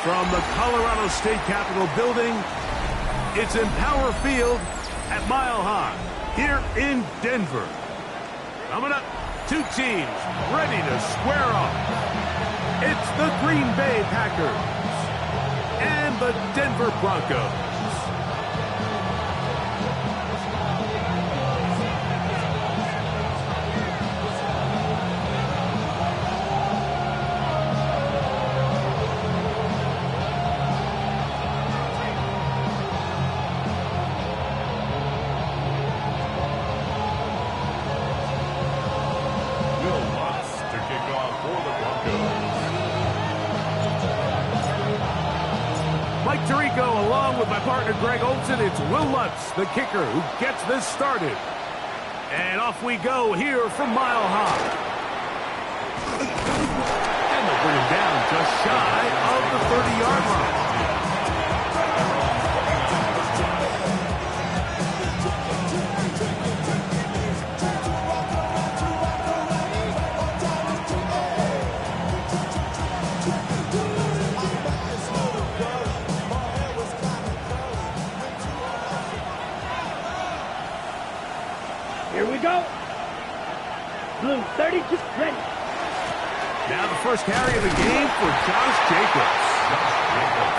From the Colorado State Capitol building, it's Empower Field at Mile High here in Denver. Coming up, two teams ready to square off. It's the Green Bay Packers and the Denver Broncos. Along with my partner Greg Olson, it's Will Lutz, the kicker, who gets this started. And off we go here from Mile High. And they'll bring him down just shy of the 30-yard line. Here we go. Blue 30, just ready. Now the first carry of the game for Josh Jacobs.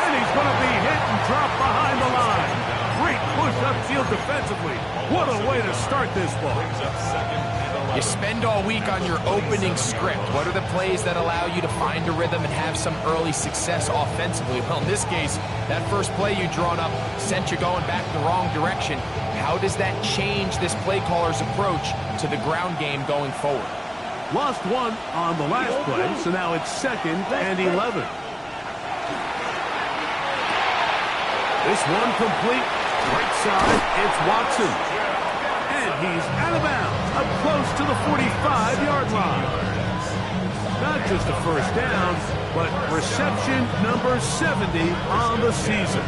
And he's going to be hit and dropped behind the line. Great push upfield defensively. What a way to start this ball. You spend all week on your opening script. What are the plays that allow you to find a rhythm and have some early success offensively? Well, in this case, that first play you drawn up sent you going back the wrong direction. How does that change this play caller's approach to the ground game going forward? Lost one on the last play, so now it's 2nd and 11. This one complete. Right side, it's Watson. And he's out of bounds, up close to the 45-yard line. Not just a first down, but reception number 70 on the season.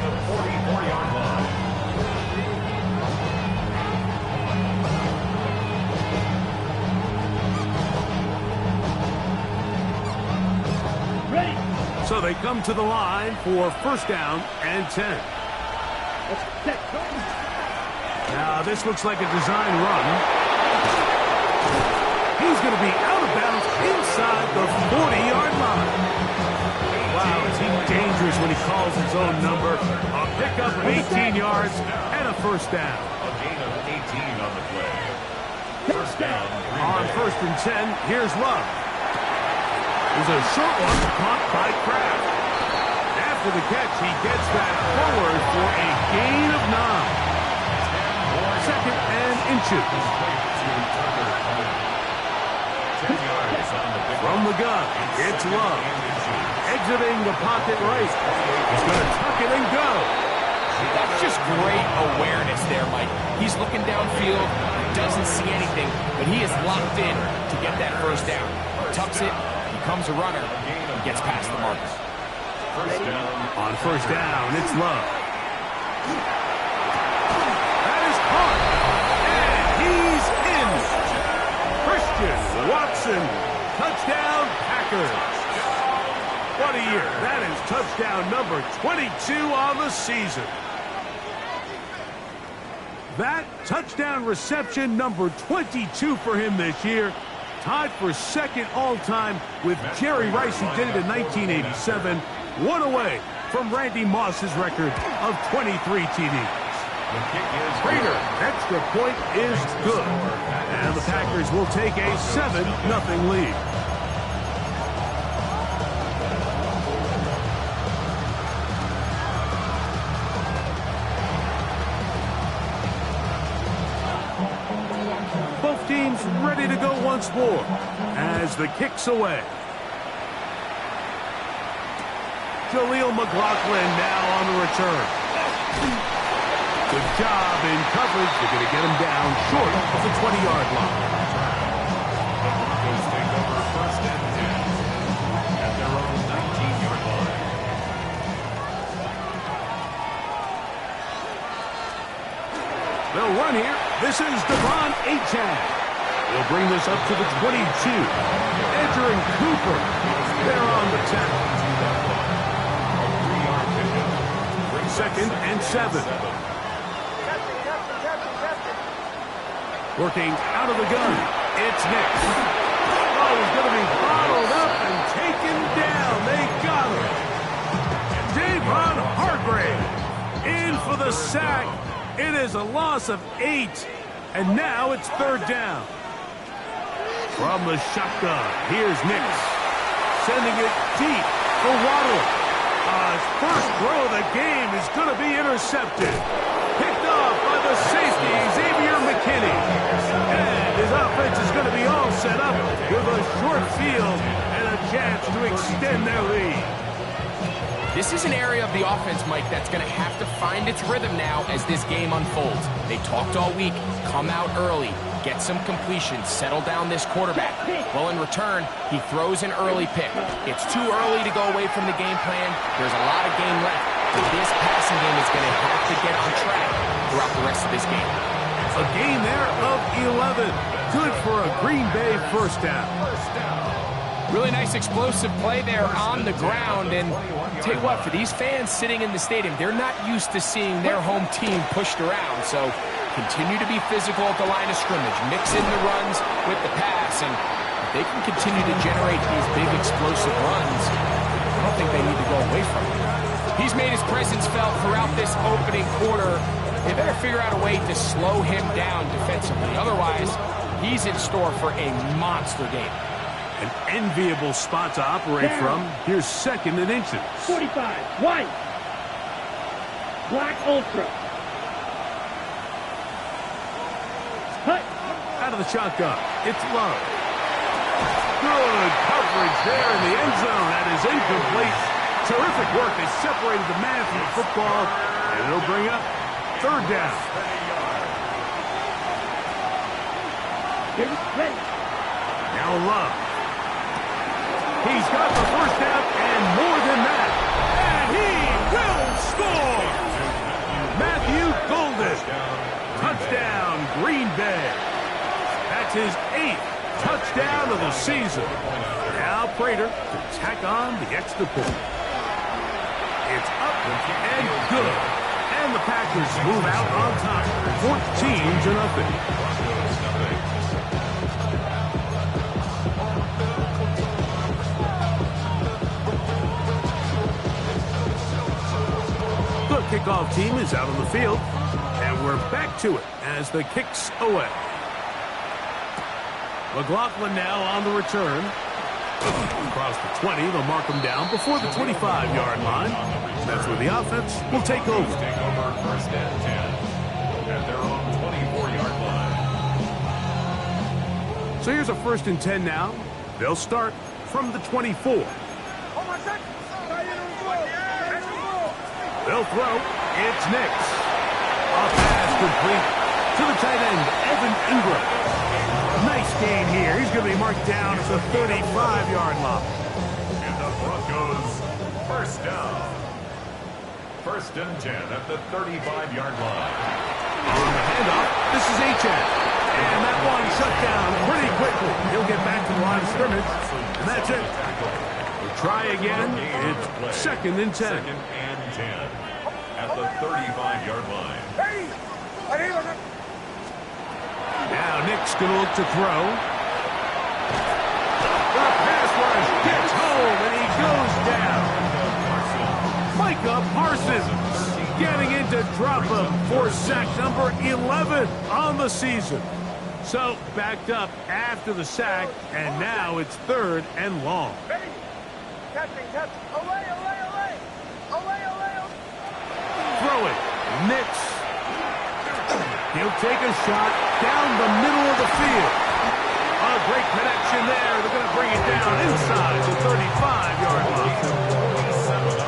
So they come to the line for first down and 10. Now this looks like a design run. He's going to be out of bounds inside the 40-yard line. Wow, is he dangerous when he calls his own number. A pickup of 18 yards and a first down. A gain of 18 on the play. First down. On 1st and 10, here's Love. There's a short one caught by Kraft. After the catch, he gets that forward for a gain of 9. 2nd and inches. From the gun, it's Love. Exiting the pocket right. He's going to tuck it and go. That's just great awareness there, Mike. He's looking downfield, doesn't see anything, but he is locked in to get that first down. Tucks it, becomes a runner, and gets past the mark. On first down, it's Love. That is caught. And he's in. Christian Watson. Touchdown, Packers. What a year. That is touchdown number 22 on the season. That touchdown reception number 22 for him this year. Tied for 2nd all-time with Jerry Rice, who did it in 1987. One away from Randy Moss's record of 23 TDs. Prater, extra point is good. And the Packers will take a 7-0 lead. Both teams ready to go once more as the kick's away. Jaleel McLaughlin now on the return. Good job in coverage. They're going to get him down short of the 20-yard line. The Broncos take over 1st and 10 at their own 19-yard line. They'll run here. This is Ncaa. They'll bring this up to the 22. Edger and Cooper, they're on the tackle. 7. Working out of the gun. It's Nicks. Oh, he's going to be bottled up and taken down. They got him. Javon Hargrave in for the sack. It is a loss of 8. And now it's 3rd down. From the shotgun, here's Nicks. Sending it deep for Waddle. His first throw of the game is going to be intercepted. Picked off by the safety, Xavier McKinney. And his offense is going to be all set up with a short field and a chance to extend their lead. This is an area of the offense, Mike, that's going to have to find its rhythm now as this game unfolds. They talked all week, come out early, get some completions, settle down this quarterback. Well, in return, he throws an early pick. It's too early to go away from the game plan. There's a lot of game left. But this passing game is going to have to get on track throughout the rest of this game. A gain there of 11. Good for a Green Bay first down. Really nice explosive play there on the ground. And tell you what, for these fans sitting in the stadium, they're not used to seeing their home team pushed around. So continue to be physical at the line of scrimmage. Mix in the runs with the pass. And if they can continue to generate these big explosive runs, I don't think they need to go away from it. He's made his presence felt throughout this opening quarter. They better figure out a way to slow him down defensively. Otherwise, he's in store for a monster game. An enviable spot to operate from. Here's 2nd and inches. 45, white. Black Ultra. Cut. Out of the shotgun. It's Love. Good coverage there in the end zone. That is incomplete. Terrific work. They separated the man from the football. And it'll bring up 3rd down. Now Love. He's got the first down and more than that. And he will score. Matthew Golden. Touchdown, Green Bay. That's his 8th touchdown of the season. Now Prater to tack on the extra point. It's up and good. And the Packers move out on top. 14-0. Kickoff team is out on the field, and we're back to it as the kick's away. McLaughlin now on the return. Across the 20, they'll mark him down before the 25-yard line. That's where the offense will take over. Take over 1st and 10 at their own 24-yard line. So here's a 1st and 10 now. They'll start from the 24. They'll throw. It's Nicks. A pass complete to the tight end, Evan Ingram. Nice gain here. He's going to be marked down at the 35-yard line. And the Broncos, 1st down. 1st and 10 at the 35-yard line. On the handoff, this is Ncaa. And that one shut down pretty quickly. He'll get back to the line of scrimmage, and that's it. We'll try again. It's 2nd and 10. 2nd and 10 at the 35-yard line. Now Nick's going to look to throw. The pass rush gets home, and he goes down. Micah Parsons getting in to drop him for sack number 11 on the season. So backed up after the sack, and now it's 3rd and long. Throwing. Nicks. He'll take a shot down the middle of the field. A great connection there. They're going to bring it down inside the 35-yard line.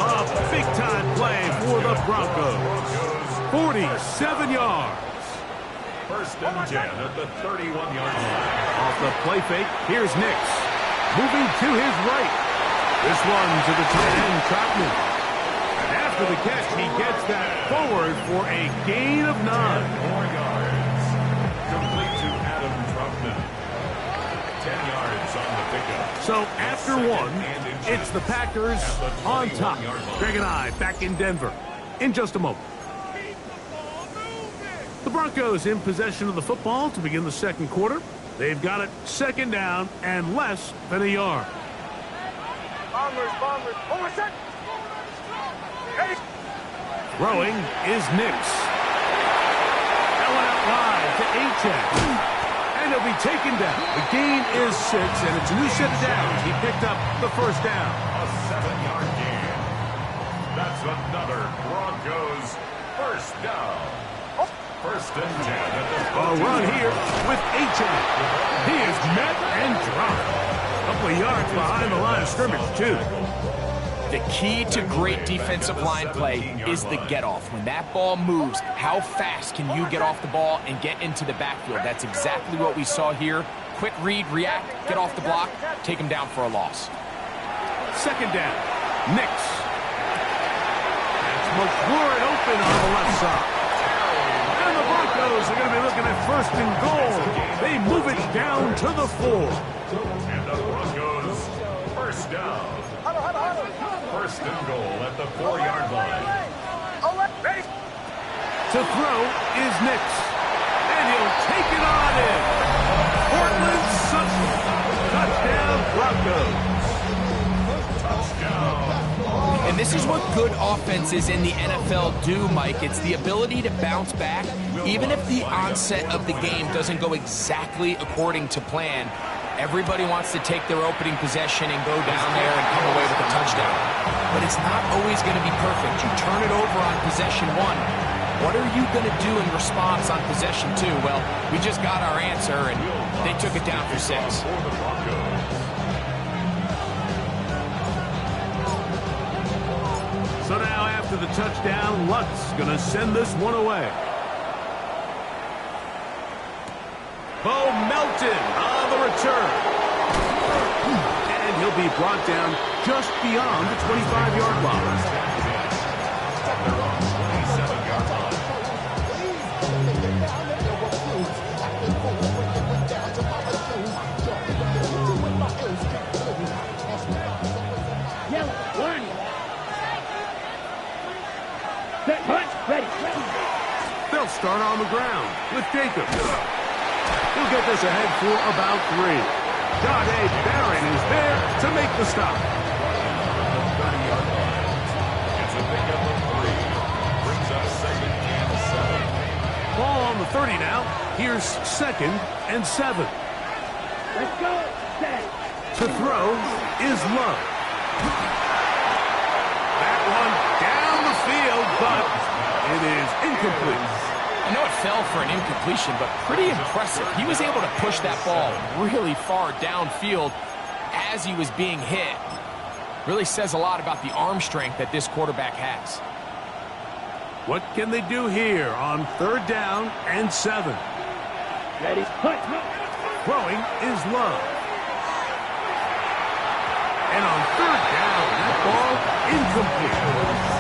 A big-time play for the Broncos. 47 yards. 1st and 10 at the 31-yard line. Off the play fake, here's Nicks. Moving to his right. This one to the tight end, Trotman. And after the catch, he gets that forward for a gain of 9. 4 yards. Complete to Adam Trotman. 10 yards on the pickup. So after one, it's the Packers on top. Greg and I back in Denver in just a moment. The Broncos in possession of the football to begin the second quarter. They've got it second down and less than a yard. Bombers. Over set. Ready. Throwing is Ncaa. That one out wide to Ncaa. And he'll be taken down. The gain is 6, and it's a new set of downs. He picked up the first down. A 7-yard gain. That's another Broncos first down. First and 10 at the A run here with Ncaa. He is met and dropped. A couple of yards behind the line of scrimmage, too. The key to great defensive line play is the get-off. When that ball moves, how fast can you get off the ball and get into the backfield? That's exactly what we saw here. Quick read, react, get off the block, take him down for a loss. Second down, Ncaa. That's McLaurin open on the left side. And the Broncos are going to be looking at first and goal. They move it down to the 4. And the Broncos first down. First and goal at the 4-yard line. To throw is Ncaa. And he'll take it on in. Portland Sutton. Touchdown Broncos. Touchdown. And this is what good offenses in the NFL do, Mike. It's the ability to bounce back, even if the onset of the game doesn't go exactly according to plan. Everybody wants to take their opening possession and go down there and come away with a touchdown. But it's not always going to be perfect. You turn it over on possession 1. What are you going to do in response on possession 2? Well, we just got our answer, and they took it down for 6. So now after the touchdown, Luck's going to send this one away. Bo Melton on the return. And he'll be brought down just beyond the 25-yard line. They're on 27-yard line. Yellow. 1. Set. Punch. Ready. They'll start on the ground with Jacobs. He'll get this ahead for about 3. Jahdae Barron is there to make the stop. 30-yard line. It's a pickup of 3. Brings up second and 7. Ball on the 30 now. Here's second and 7. Let's go. Set. To throw is Love. That one down the field, but it is incomplete. I know it fell for an incompletion, but pretty impressive. He was able to push that ball really far downfield as he was being hit. Really says a lot about the arm strength that this quarterback has. What can they do here on 3rd down and 7? Ready. Punch. Throwing is Love. And on 3rd down, that ball incomplete.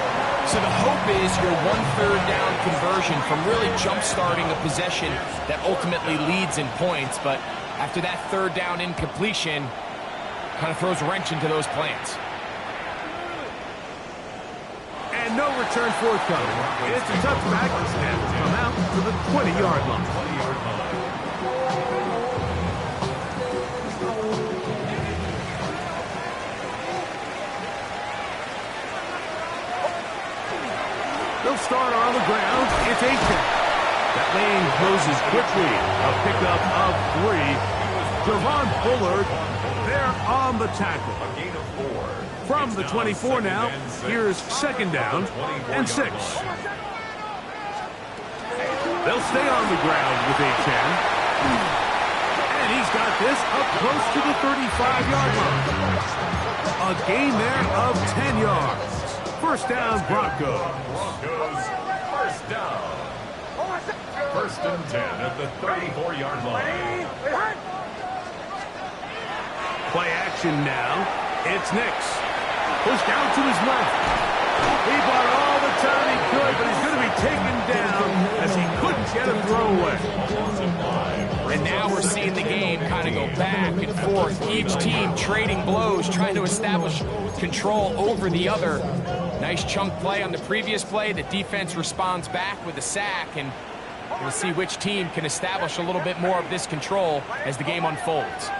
So the hope is your 1/3 down conversion from really jump-starting a possession that ultimately leads in points. But after that 3rd down incompletion, kind of throws a wrench into those plans. And no return forthcoming. It's a touchback and will come out to the 20-yard line. They'll start on the ground. It's Ncaa. That lane closes quickly. A pickup of 3. Javon Bullard there on the tackle. A gain of 4. From the 24 now, here's second down and 6. They'll stay on the ground with Ncaa. And he's got this up close to the 35-yard line. A gain there of 10 yards. First down, Broncos. Broncos first down. First and 10 at the 34-yard line. Play action now. It's Ncaa. Pushed down to his left. He bought all the time he could, but he's going to be taken down as he couldn't get a throwaway. And now we're seeing the game kind of go back and forth. Each team trading blows, trying to establish control over the other. Nice chunk play on the previous play. The defense responds back with a sack, and We'll see which team can establish a little bit more of this control as the game unfolds.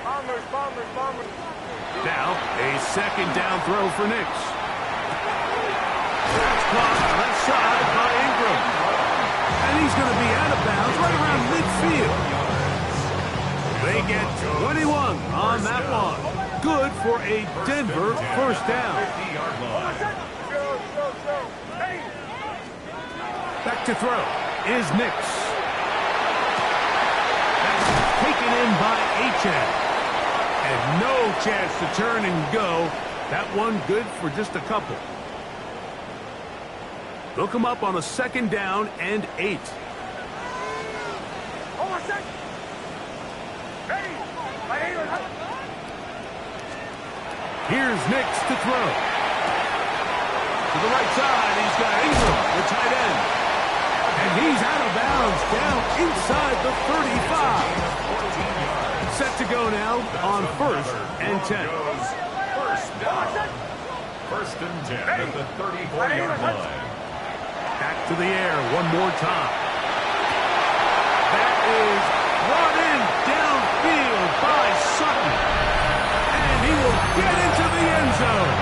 Bombers. Now, a second down throw for Ncaa. That's caught left side by Ingram. And he's going to be out of bounds right around midfield. They get 21 on that one. Good for a Denver first down. Back to throw is Ncaa. That's taken in by Ncaa. And no chance to turn and go. That one good for just a couple. They'll come up on a second down and 8. Here's Ncaa to throw. To the right side, he's got Ingram, the tight end. And he's out of bounds, down inside the 35. Set to go now on 1st and 10. First down. 1st and 10 at the 34-yard line. Back to the air one more time. That is brought in downfield by Sutton. And he will get into the end zone.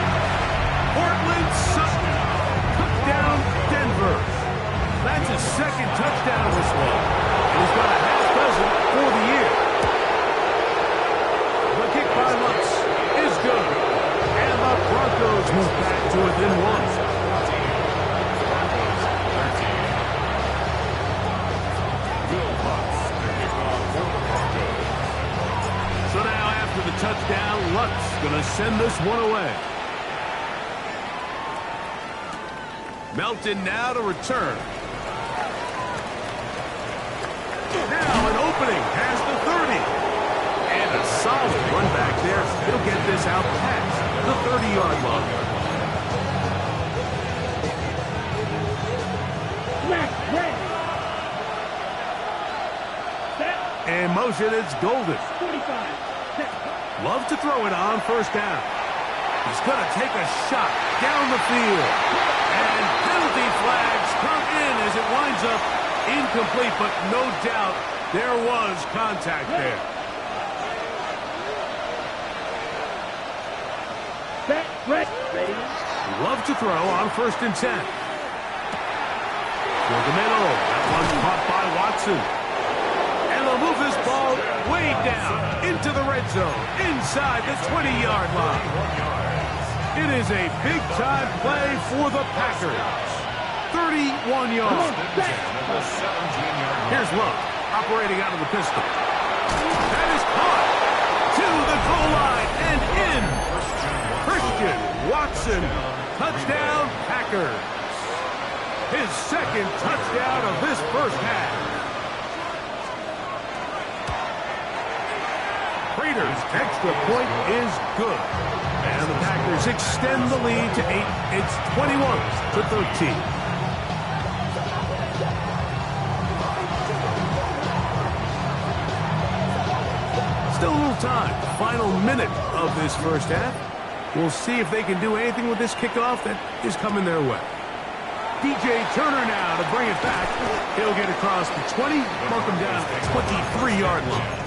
Portland Sutton. Touchdown Denver. That's his second touchdown this one. And he's got a half dozen for the year. The kick by Lutz is good. And the Broncos move back to within 1. So now after the touchdown, Lutz going to send this one away. Melton now to return. Now an opening past the 30. And a solid run back there. He'll get this out past the 30-yard line. In motion, it's Golden. 45. Love to throw it on 1st down. He's going to take a shot down the field. And penalty flags come in as it winds up incomplete, but no doubt there was contact there. Ready. Love to throw on 1st and 10. For the middle. That one's caught by Watson. And they'll move this ball way down into the red zone, inside the 20-yard line. It is a big-time play for the Packers. 31 yards. Here's Love, operating out of the pistol. That is caught to the goal line and in. Christian Watson, touchdown Packers. His second touchdown of this first half. Raiders' extra point is good. And the Packers extend the lead to 8. It's 21-13. Still a little time. Final minute of this first half. We'll see if they can do anything with this kickoff that is coming their way. DJ Turner now to bring it back. He'll get across the 20, mark him down at the 23-yard line.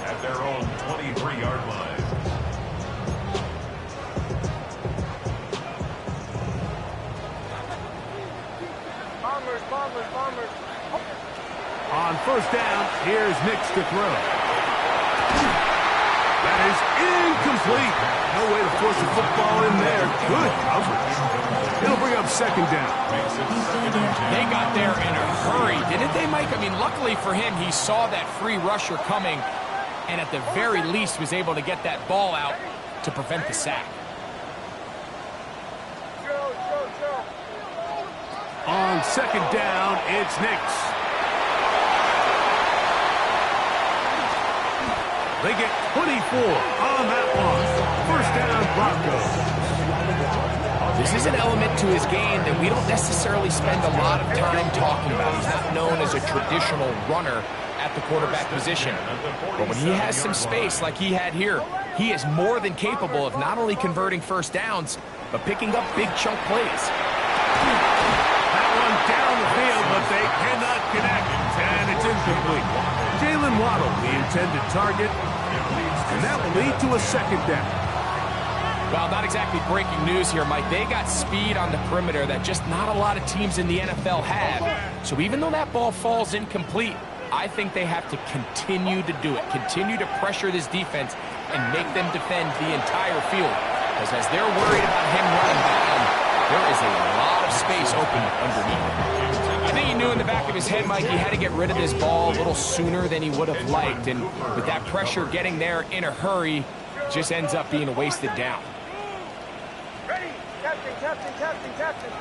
At their own 23-yard line. Bombers. On 1st down, here's Ncaa to throw. That is incomplete. No way to force the football in there. Good coverage. It'll bring up 2nd down. They got there in a hurry, didn't they, Mike? I mean, luckily for him, he saw that free rusher coming and at the very least was able to get that ball out to prevent the sack. On 2nd down, it's Ncaa. They get 24 on that one. 1st down, Broncos. This is an element to his game that we don't necessarily spend a lot of time talking about. He's not known as a traditional runner at the quarterback position. But when he has some space like he had here, he is more than capable of not only converting 1st downs, but picking up big chunk plays. That one down the field, but they cannot connect, and it's incomplete. Jalen Waddle, the intended target, and that will lead to a second down. Well, not exactly breaking news here, Mike. They got speed on the perimeter that just not a lot of teams in the NFL have. So even though that ball falls incomplete, I think they have to continue to do it, continue to pressure this defense and make them defend the entire field. Because as they're worried about him running down, there is a lot of space open underneath him. I think he knew in the back of his head, Mike, he had to get rid of this ball a little sooner than he would have liked. And with that pressure getting there in a hurry, just ends up being a wasted down. Ready. Captain, captain, captain, captain.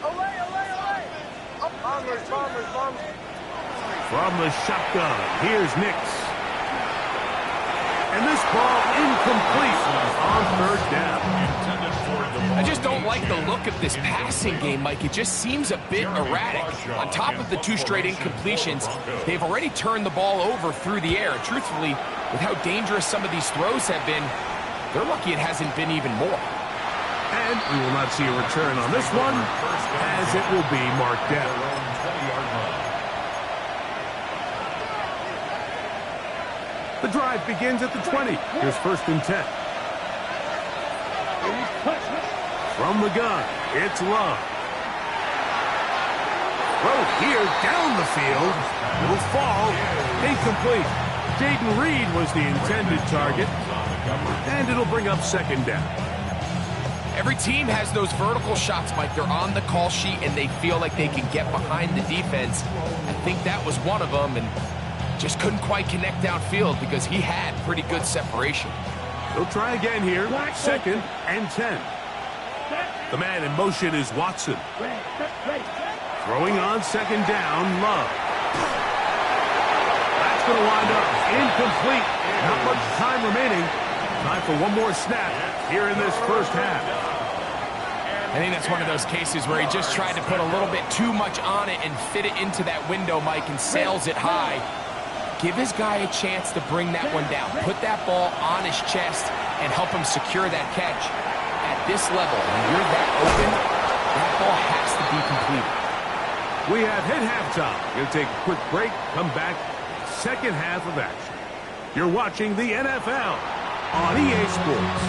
Away, away, away. Up. Bombers, bombers, bombers. From the shotgun, here's Nix. And this ball incomplete on third down. I just don't like the look of this passing game, Mike. It just seems a bit erratic. On top of the 2 straight incompletions, they've already turned the ball over through the air. And truthfully, with how dangerous some of these throws have been, they're lucky it hasn't been even more. And we will not see a return on this one, as it will be marked down. The drive begins at the 20. Here's 1st and 10. From the gun, it's Love. Throw here down the field. It'll fall. Incomplete. Jaden Reed was the intended target. And it'll bring up 2nd down. Every team has those vertical shots, Mike. They're on the call sheet, and they feel like they can get behind the defense. I think that was one of them, and just couldn't quite connect downfield because he had pretty good separation. They'll try again here. 2nd and 10. The man in motion is Watson. Throwing on 2nd down, Love. That's going to wind up incomplete. Not much time remaining. Time for one more snap here in this first half. I think that's one of those cases where he just tried to put a little bit too much on it and fit it into that window, Mike, and sails it high. Give his guy a chance to bring that one down. Put that ball on his chest and help him secure that catch. At this level, when you're that open, that ball has to be completed. We have hit halftime. We'll take a quick break, come back, second half of action. You're watching the NFL on EA Sports.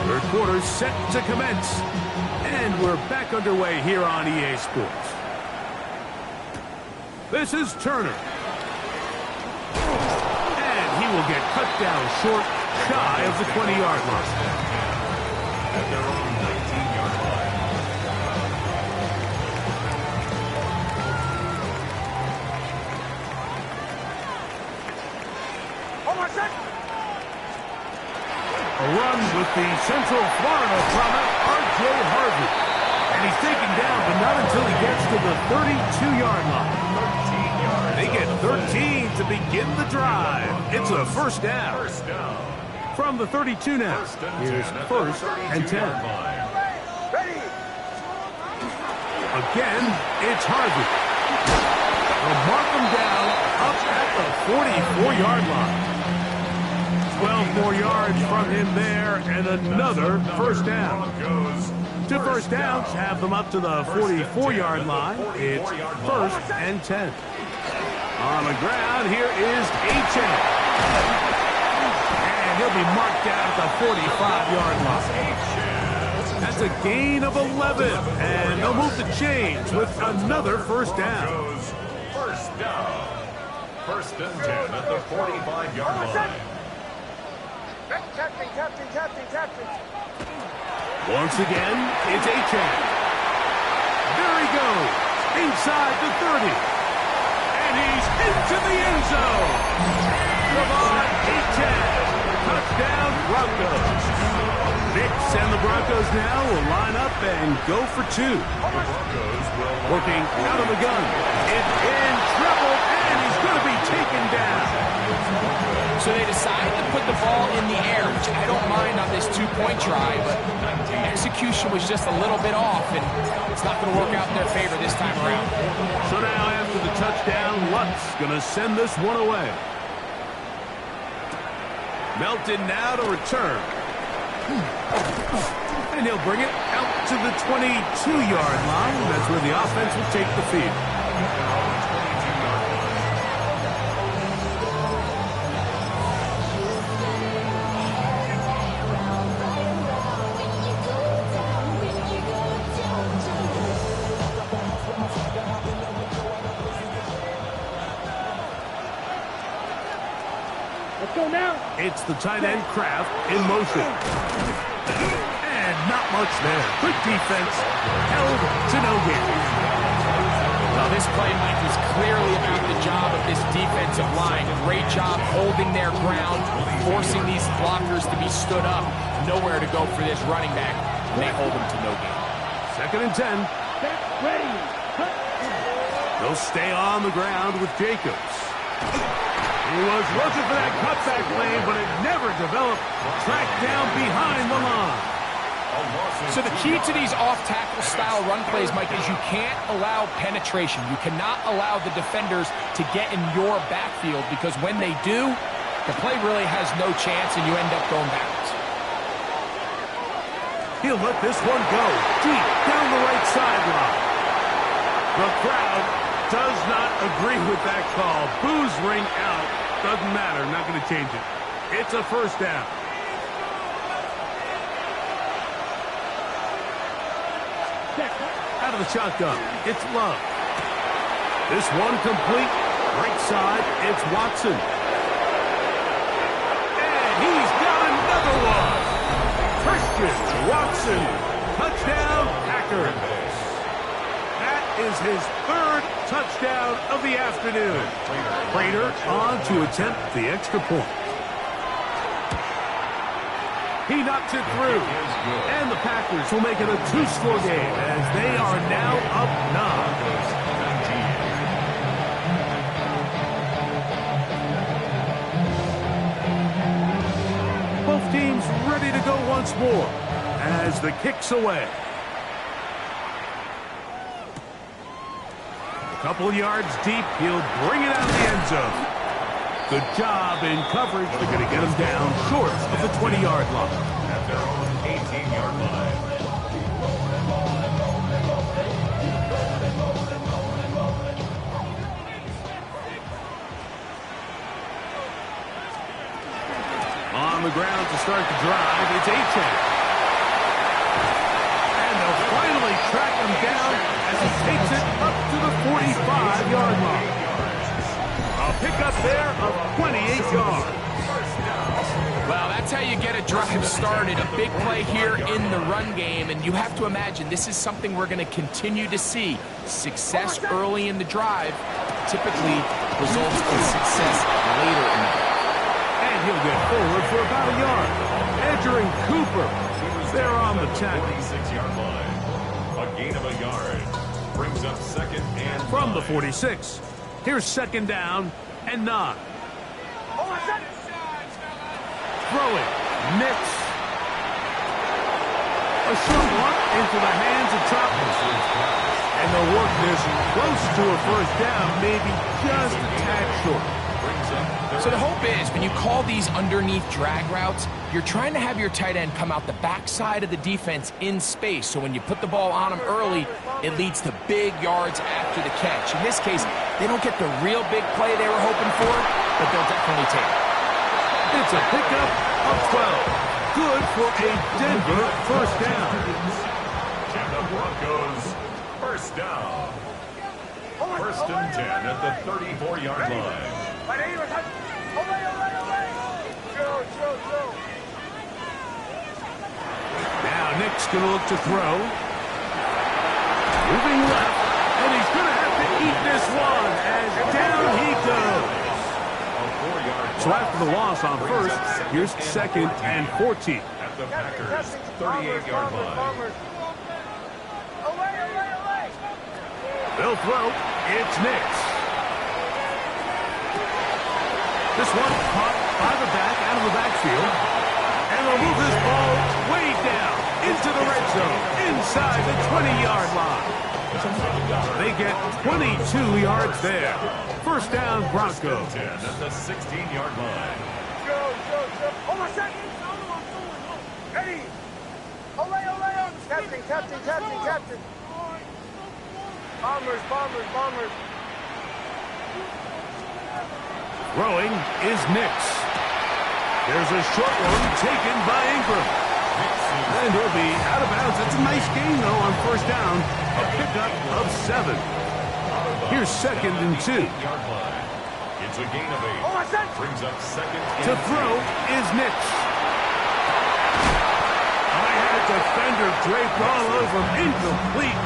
Third quarter set to commence. And we're back underway here on EA Sports. This is Turner. And he will get cut down short, shy of the 20-yard line. At their own 19-yard line. Almost set. A run with the Central Florida product, R.J. Harvey. And he's taken down, but not until he gets to the 32-yard line. 13 yards. They get 13 to begin the drive. It's a first down. First down. From the 32 now, here's 1st and 10. Ready. Again, it's Harvey. They'll mark him down up at the 44-yard line. 12 more yards from him there, and another first down. Two first downs have them up to the 44-yard line. It's 1st and 10. On the ground, here is Ncaa. And he'll be marked down at the 45-yard line. That's a gain of 11, and they'll move the chains with another first down. First down. 1st and 10 at the 45-yard line. Captain, captain, captain, captain. Once again, it's Ncaa. There he goes, inside the 30. And he's into the end zone. Ncaa. Touchdown, Broncos. Nix and the Broncos now will line up and go for 2. Working out of the gun. It's in trouble, and he's going to be taken down. So they decided to put the ball in the air, which I don't mind on this 2-point try, but execution was just a little bit off, and it's not going to work out in their favor this time around. So now touchdown. Lutz going to send this one away. Melton now to return. And he'll bring it out to the 22-yard line. That's where the offense will take the field. Let's go now. It's the tight end Kraft in motion. And not much there. Good defense. Held to no gain. Well, this play, Mike, was clearly about the job of this defensive line. Great job holding their ground, forcing these blockers to be stood up. Nowhere to go for this running back, and they hold him to no gain. 2nd and 10. Back ready. Cut. They'll stay on the ground with Jacobs. He was looking for that cutback lane, but it never developed. Tracked down behind the line. So the key to these off-tackle style run plays, Mike, is you can't allow penetration. You cannot allow the defenders to get in your backfield, because when they do, the play really has no chance and you end up going backwards. He'll let this one go deep down the right sideline. The crowd does not agree with that call. Boos ring out. Doesn't matter. Not going to change it. It's a first down. Out of the shotgun. It's Love. This one complete. Right side. It's Watson. And he's got another one. Christian Watson. Touchdown, Packers. Is his 3rd touchdown of the afternoon. Prater on to attempt the extra point. He knocks it through. And the Packers will make it a 2-score game as they are now up 9. Both teams ready to go once more as the kick's away. Couple yards deep, he'll bring it out of the end zone. Good job in coverage. They're going to get him down short of the 20-yard line. At their own 18-yard line. On the ground to start the drive, it's Ncaa. And they'll finally track him down as he takes it up to the 45-yard line. A pickup there of 28 yards. Well, that's how you get a drive started. A big play here in the run game, and you have to imagine this is something we're going to continue to see. Success early in the drive typically results in success later in the drive. And he'll get forward for about a yard. Edgerrin Cooper, they're on the tackle. 46-yard line. A gain of a yard. Brings up 2nd and 9. From the 46. Here's 2nd down and 9. Throwing. Mix. A short one into the hands of Troutman. And they'll work this close to a first down, maybe just a tad short. So the hope is, when you call these underneath drag routes, you're trying to have your tight end come out the backside of the defense in space. So when you put the ball on him early, it leads to big yards after the catch. In this case, they don't get the real big play they were hoping for, but they'll definitely take it. It's a pickup of 12. Good for a Denver first down. And the Broncos first down. 1st and 10 at the 34-yard line. Now Nick's going to look to throw. Moving left, and he's going to have to eat this one as down he goes. So after the loss on first, here's 2nd and 14. At the Packers 38-yard line. They'll throw. It's Nick's. This one caught by the back out of the backfield. And they'll move this ball way down into the red zone, inside the 20-yard line. They get 22 yards there. First down, Broncos. 10 at the 16-yard line. Go. Hold on a second. Ready. Ole. Captain. Bombers. Throwing is Nix. There's a short one taken by Ingram. And he'll be out of bounds. That's a nice gain, though, on first down. A pickup of 7. Here's 2nd and 2. It's a gain of 8. Hold on a second. Brings up 2nd and To throw is Nix. I had a defender draped all over him. Incomplete.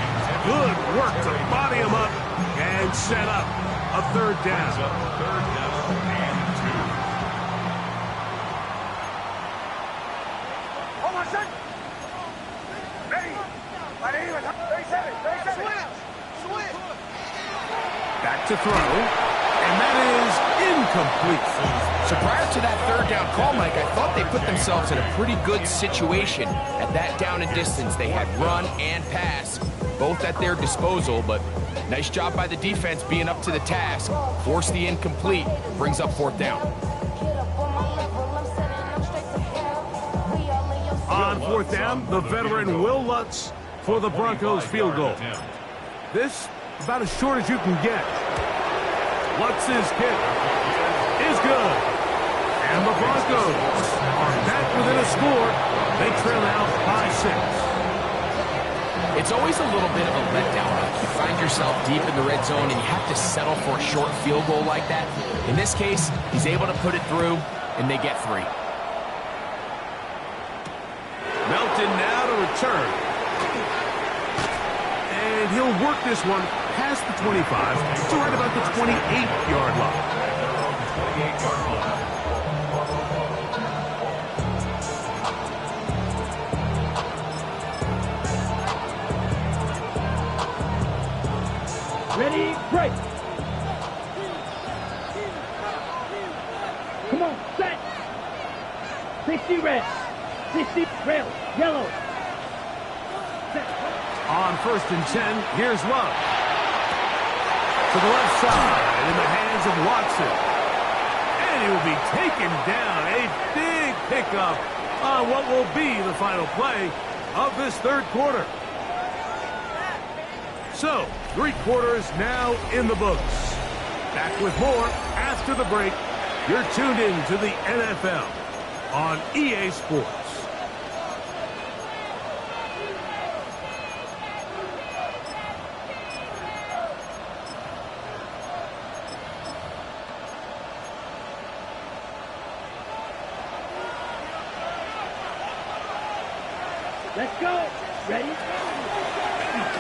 Good work to body him up and set up a 3rd down. Third down and 2. Hold on a second. Ready. 37. Back to throw. And that is incomplete. So prior to that 3rd down call, Mike, I thought they put themselves in a pretty good situation at that down and distance. They had run and pass, both at their disposal, but nice job by the defense being up to the task. Force the incomplete, brings up 4th down. On 4th down, the veteran Will Lutz for the Broncos field goal. This about as short as you can get. Lutz's kick is good. And the Broncos are back within a score. They trail out by 6. It's always a little bit of a letdown. You find yourself deep in the red zone and you have to settle for a short field goal like that. In this case, he's able to put it through, and they get 3. Melton now to return. And he'll work this one past the 25 to right about the 28-yard line. 28-yard line. Ready, break. Come on, set. 60 red. 60 rail, yellow. Set. On 1st and 10, here's Love. To the left side in the hands of Watson. And he will be taken down. A big pickup on what will be the final play of this 3rd quarter. So, 3 quarters now in the books. Back with more after the break. You're tuned in to the NFL on EA Sports. Let's go. Ready?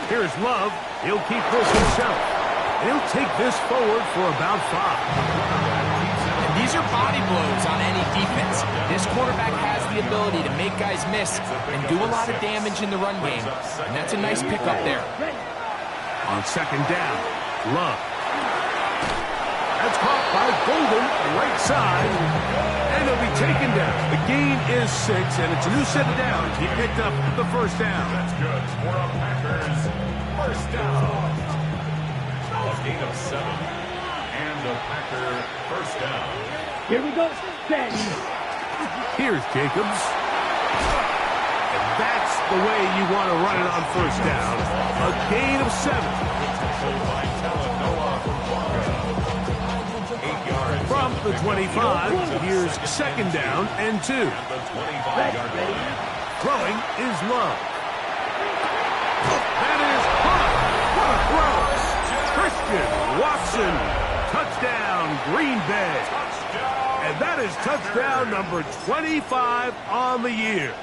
Here's Love. He'll keep this himself. He'll take this forward for about 5. And these are body blows on any defense. This quarterback has the ability to make guys miss and do a lot of damage in the run game. And that's a nice pickup there. On 2nd down, Love. That's caught by Golden, right side. And he'll be taken down. The gain is 6, and it's a new set of downs. He picked up the 1st down. That's good for the Packers. First down. A gain of 7. And the Packer first down. Here we go. Set. Here's Jacobs. And that's the way you want to run it on 1st down. A gain of 7. By Talanoa From the 25, here's 2nd down and 2. at the 25-yard line. Throwing is Love. That is hot. What a throw. Christian Watson. Touchdown, Green Bay. And that is touchdown number 25 on the year.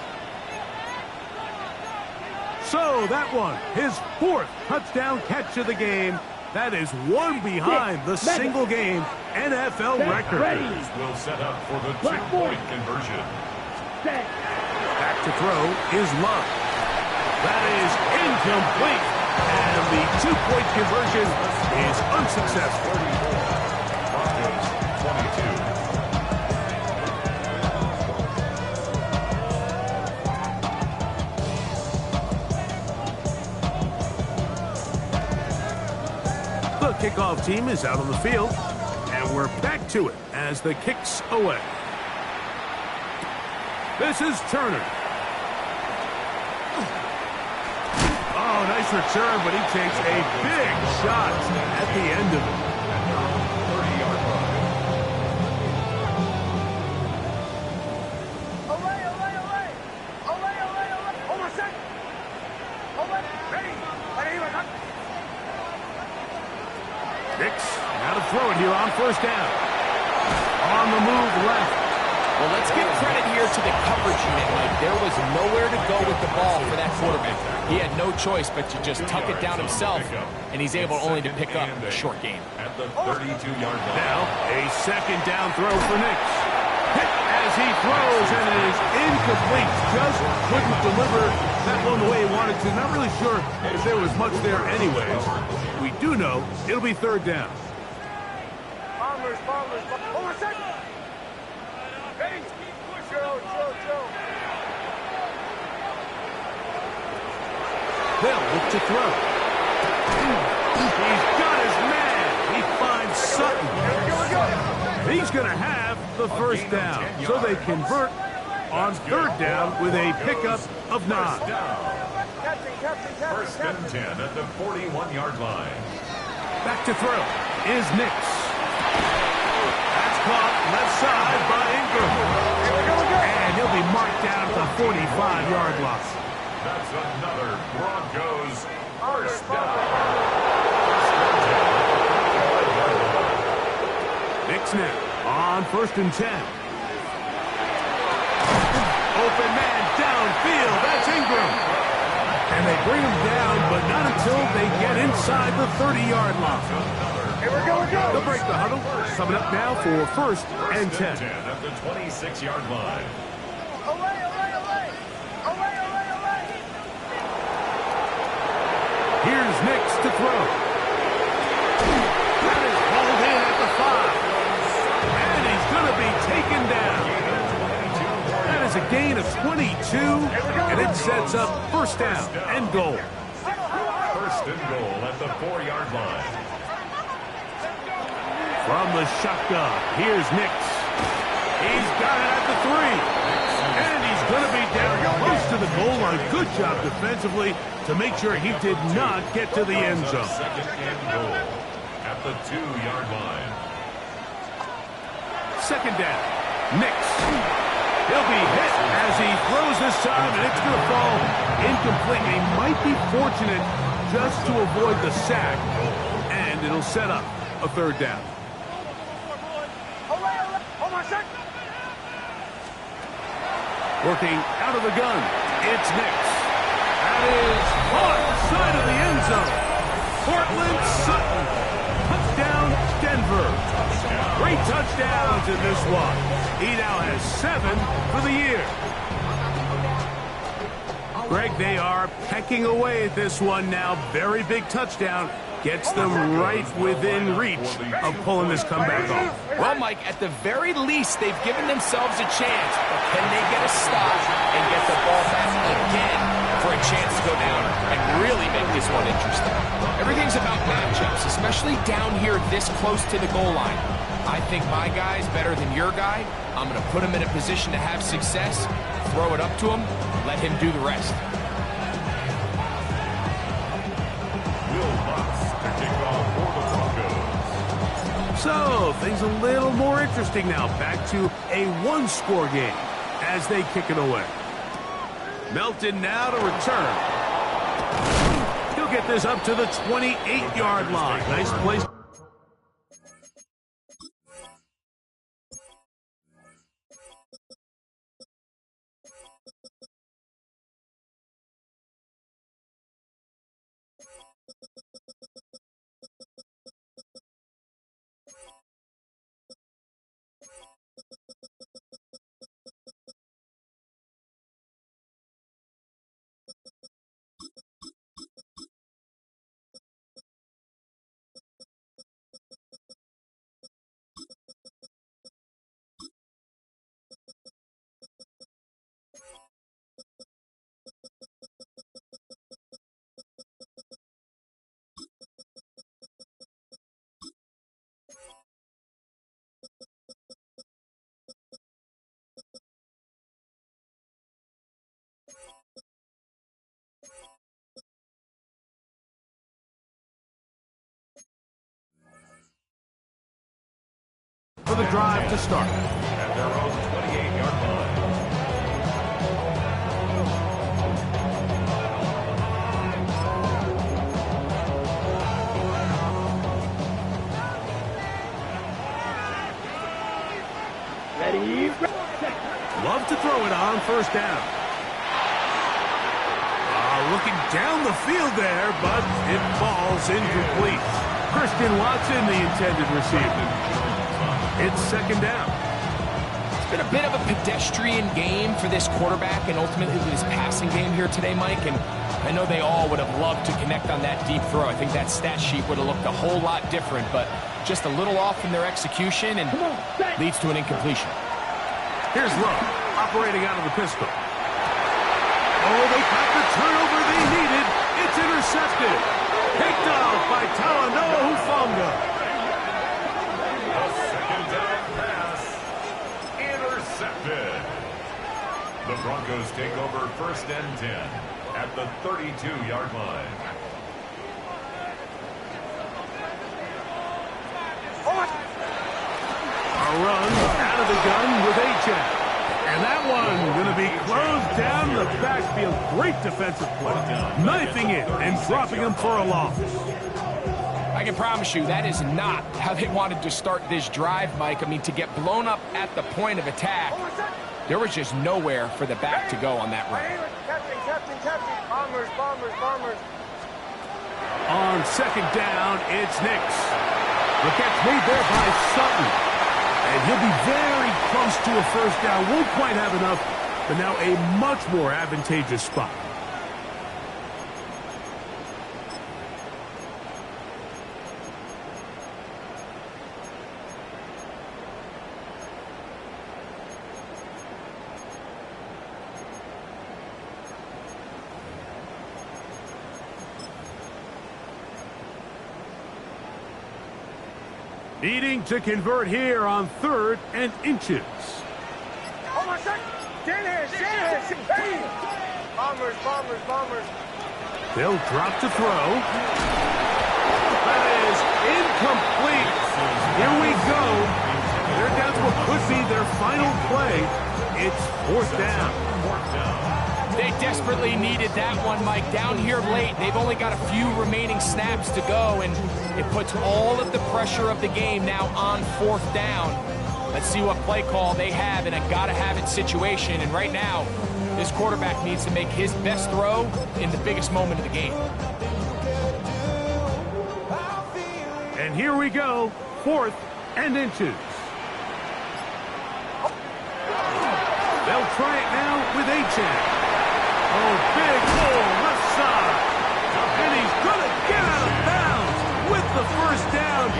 So that one, his 4th touchdown catch of the game. That is one behind the single-game NFL record. Will set up for the 2-point conversion. Back to throw is Love. That is incomplete. And the 2-point conversion is unsuccessful. Broncos 22. kickoff team is out on the field, and we're back to it as the kick's away. This is Turner. Oh, nice return, but he takes a big shot at the end of it. 30-yard line. Nix, now to throw it here on first down. On the move left. Well, let's give credit here to the coverage unit, Mike. There was nowhere to go with the ball for that quarterback. He had no choice but to just tuck it down himself, and he's able only to pick up a short gain. At the 32-yard line. Now, a second down throw for Nix. Hit as he throws, and it is incomplete. Just couldn't deliver that one the way he wanted to. Not really sure if there was much there anyways. We do know it'll be third down. Bombers. Hold on a second. Ready? Chill. They'll look to throw. He's got his man. He finds Sutton. He's going to have the first down. So they convert on third down with a pickup of 9. Captain. First and 10 at the 41-yard line. Back to throw is Nix. That's caught left side by Ingram. And he'll be marked down at the 45-yard line. That's another Broncos first down. Nix now on first and 10. Open man downfield. That's Ingram. And they bring him down, but not until they get inside the 30-yard line. Here we go. They'll break the huddle. Coming up now for first and 10. At the 26-yard line. Away. Here's Nix to throw. That is hauled in at the 5. And he's going to be taken down. That is a gain of 22, and it sets up first down and goal. First and goal at the 4-yard line. From the shotgun, here's Nix. He's got it at the 3. And he's going to be down close to the goal line. Good job defensively to make sure he did not get to the end zone. Second and goal at the 2-yard line. Second down, Nix. He'll be hit as he throws this time, and it's going to fall incomplete. He might be fortunate just to avoid the sack, and it'll set up a third down. Hold on a second. Working out of the gun, it's Nix. That is on the side of the end zone. Cortland Sutton. Touchdown, Denver. Great touchdowns in this one. He now has 7 for the year. Greg, they are pecking away at this one now. Very big touchdown. Gets them right within reach of pulling this comeback off. Well, Mike, at the very least, they've given themselves a chance. But can they get a stop and get the ball back again for a chance to go down and really make this one interesting? Everything's about matchups, especially down here this close to the goal line. I think my guy's better than your guy. I'm going to put him in a position to have success, throw it up to him, let him do the rest. So, things a little more interesting now. Back to a one-score game as they kick it away. Melton now to return. He'll get this up to the 28-yard line. Nice place. drive to start. At their own 28-yard line. Ready, Love to throw it on first down. Looking down the field there, but it falls incomplete. Christian Watson, the intended receiver. It's second down. It's been a bit of a pedestrian game for this quarterback and ultimately this passing game here today, Mike. And I know they all would have loved to connect on that deep throw. I think that stat sheet would have looked a whole lot different, but just a little off in their execution and leads to an incompletion. Here's Love, operating out of the pistol. Oh, they got the turnover they needed. It's intercepted. Picked off by Talanoa Hufanga. The second down pass. Intercepted. The Broncos take over first and 10 at the 32-yard line. A run out of the gun with Ncaa. And that one going to be closed down the backfield. Great defensive play. Knifing it and dropping him for a loss. I can promise you that is not how they wanted to start this drive, Mike. I mean, to get blown up at the point of attack, there was just nowhere for the back to go on that run. Captain. Bombers. On second down, it's Nix. The catch made there by Sutton. And he'll be very close to a first down. Won't quite have enough, but now a much more advantageous spot. Needing to convert here on 3rd and inches. Oh my God! Stand here! Bombers. They'll drop to throw. That is incomplete. Here we go. They're down to what could be their final play. It's 4th down. They desperately needed that one, Mike. Down here late, they've only got a few remaining snaps to go, and it puts all of the pressure of the game now on 4th down. Let's see what play call they have in a gotta-have-it situation. And right now, this quarterback needs to make his best throw in the biggest moment of the game. And here we go, 4th and inches. They'll try it now with Ncaa. Oh, big hole, left side. And he's going to get out of bounds with the first down.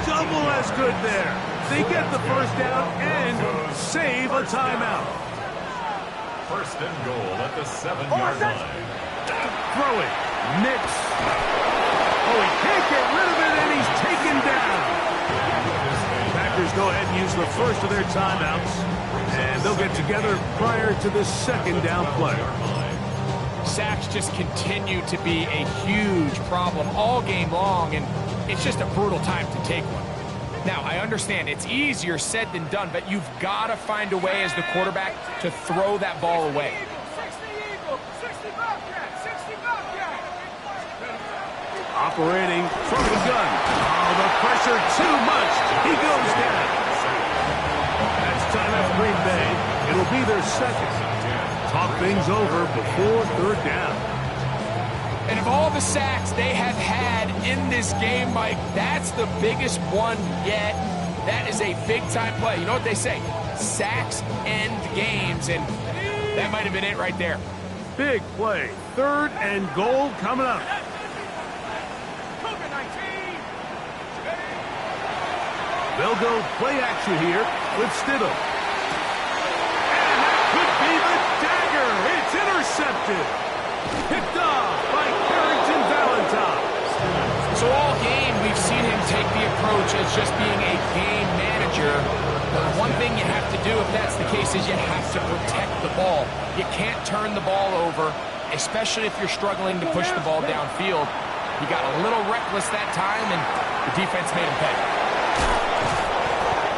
Double as good there. They get the first down and save a timeout. First and goal at the 7-yard line. Throw it. Nix. Oh, he can't get rid of it, and he's taken down. Packers go ahead and use the first of their timeouts, and they'll get together prior to the second down play. Sacks just continue to be a huge problem all game long, and it's just a brutal time to take one. Now, I understand it's easier said than done, but you've got to find a way as the quarterback to throw that ball away. Operating from the gun. Oh, the pressure too much. He goes down. That's time at Green Bay. It'll be their second. Talk things over before 3rd down. And of all the sacks they have had in this game, Mike, that's the biggest one yet. That is a big-time play. You know what they say? Sacks end games, and that might have been it right there. Big play. 3rd and goal coming up. They'll go play action here with Stidham. And that could be the dagger. It's intercepted. Picked off by Carrington Valentine. So all game, we've seen him take the approach as just being a game manager. The one thing you have to do if that's the case is you have to protect the ball. You can't turn the ball over, especially if you're struggling to push the ball downfield. He got a little reckless that time, and the defense made him pay.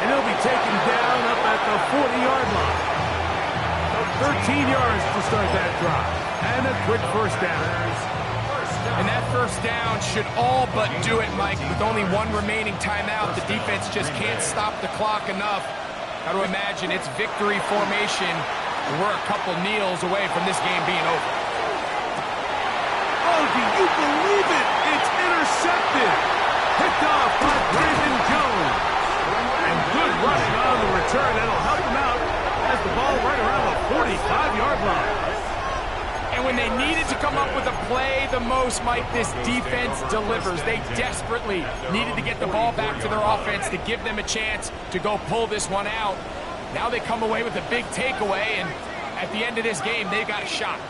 And he'll be taken down up at the 40-yard line. 13 yards to start that drive. And a quick first down. And that first down should all but do it, Mike. With only one remaining timeout, the defense just can't stop the clock enough. Got to imagine it's victory formation. We're a couple kneels away from this game being over. Oh, do you believe it? It's intercepted. Picked off by Brandon Jones. And good running on the return. That'll help him out. Has the ball right around the 45-yard line. And when they needed to come up with a play the most, Mike, this defense delivers. They desperately needed to get the ball back to their offense to give them a chance to go pull this one out. Now they come away with a big takeaway, and at the end of this game, they've got a shot.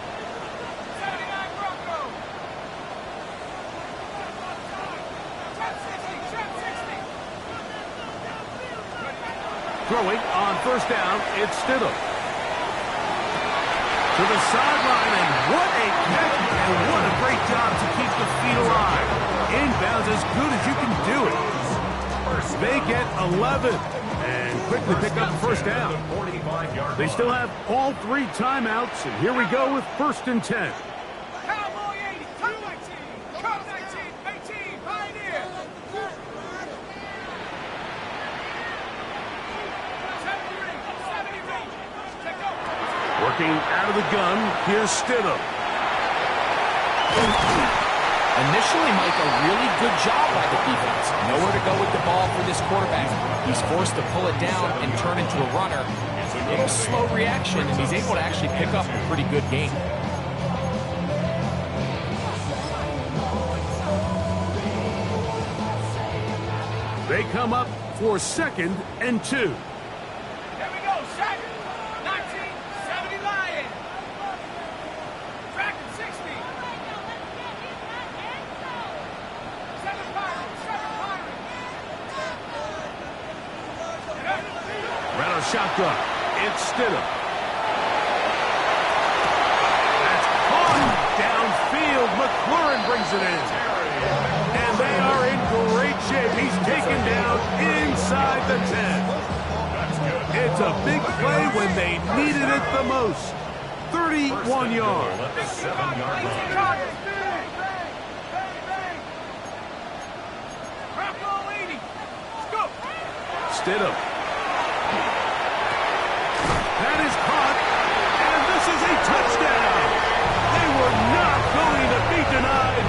Throwing on first down, it's Stidham. To the sideline, and what a catch, and what a great job to keep the feet alive. Inbounds as good as you can do it. They get 11, and quickly pick up the first down. They still have all 3 timeouts, and here we go with 1st and 10. Cowboy 80, Cub 19, Cub 19, 18, Pioneer. 70 range. Check out. Working out of the gun, here's Stidham. Initially, Mike, a really good job by the defense. Nowhere to go with the ball for this quarterback. He's forced to pull it down and turn into a runner. A little slow reaction, and he's able to actually pick up a pretty good game. They come up for 2nd and 2. There we go, set. 1970 Lion. Track 60. 7 Pirates, 7 Pirates. Ran a shotgun. It's Stidham. That's caught downfield. McLaurin brings it in. And they are in great shape. He's taken down inside the 10. It's a big play when they needed it the most. 31 yards. 7-yard line. Stidham. That is caught, and this is a touchdown. They were not going to be denied,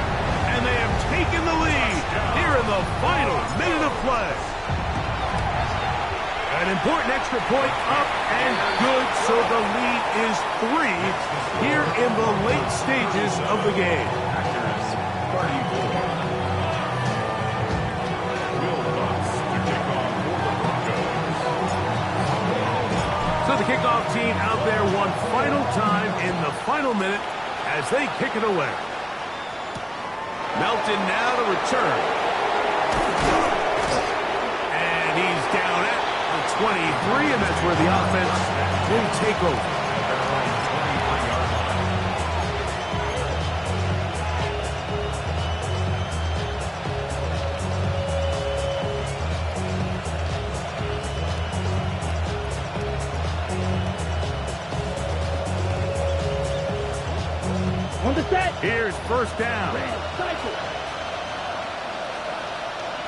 and they have taken the lead here in the final minute of play. An important extra point up and good, so the lead is 3 here in the late stages of the game. So the kickoff team out there one final time in the final minute as they kick it away. Melton now to return. And he's down at the 23, and that's where the offense will take over. On the set. Here's first down. Cycle.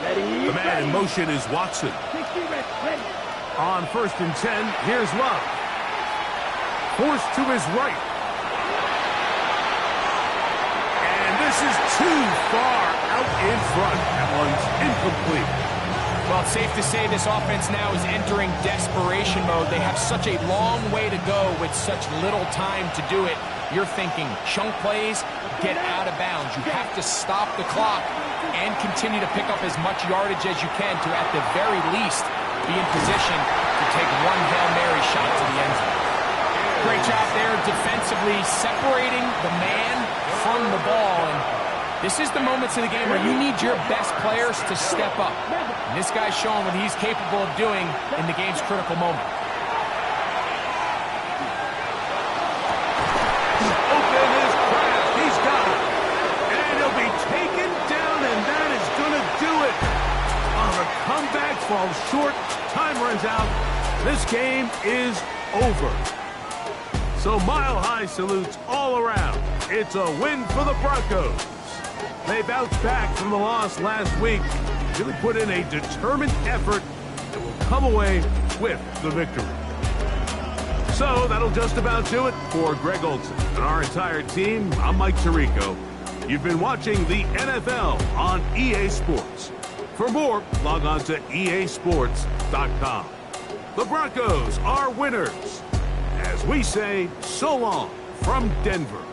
Ready. The man in motion is Watson. 60 ready. On 1st and 10, here's Love. Forced to his right. And this is too far out in front. That one's incomplete. Well, it's safe to say this offense now is entering desperation mode. They have such a long way to go with such little time to do it. You're thinking chunk plays, get out of bounds. You have to stop the clock and continue to pick up as much yardage as you can to, at the very least, be in position to take one Hail Mary shot to the end zone. Great job there defensively, separating the man from the ball. And this is the moments of the game where you need your best players to step up. And this guy's showing what he's capable of doing in the game's critical moment. Open his craft. He's got it. And he'll be taken down, and that is going to do it. On a comeback falls short. Time runs out. This game is over. So mile-high salutes all around. It's a win for the Broncos. They bounced back from the loss last week. Really put in a determined effort and will come away with the victory. So that'll just about do it for Greg Olson and our entire team. I'm Mike Tirico. You've been watching the NFL on EA Sports. For more, log on to easports.com. The Broncos are winners. As we say, so long from Denver.